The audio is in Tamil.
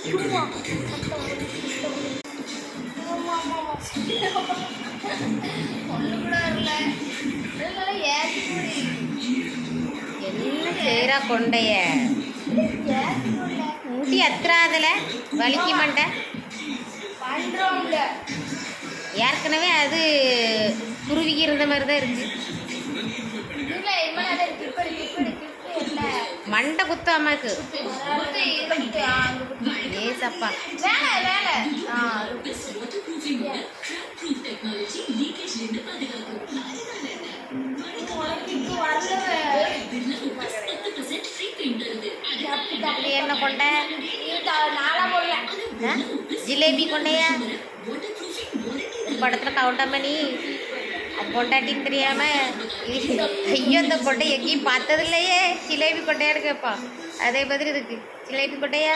சும்மா ஒன்று கூட வரல என்ன செய்கிறா கொண்டைய முடி அத்துறாதுல வலிக்க மாட்டேன். பண்ணுறோம்ல ஏற்கனவே அது குருவிக்கு இருந்த மாதிரி தான் இருக்கு. இல்லை இவன் கிப்படி கிப்படி கிப்படி இல்லை மண்டை குத்தாமாக்கு அங்கே ஏசப்பா. வேலை வேலை அப்படி என்ன கொண்ட நாளா போடல ஜிலேபி கொண்டையா படத்துல கவுண்டாம நீ கொண்டாட்டின்னு தெரியாம ஐயோ அந்த கொண்டை எங்கேயும் பார்த்தது இல்லையே. ஜிலேபி கொண்டையான்னு கேட்பான். அதே மாதிரி இருக்கு ஜிலேபி கொண்டையா.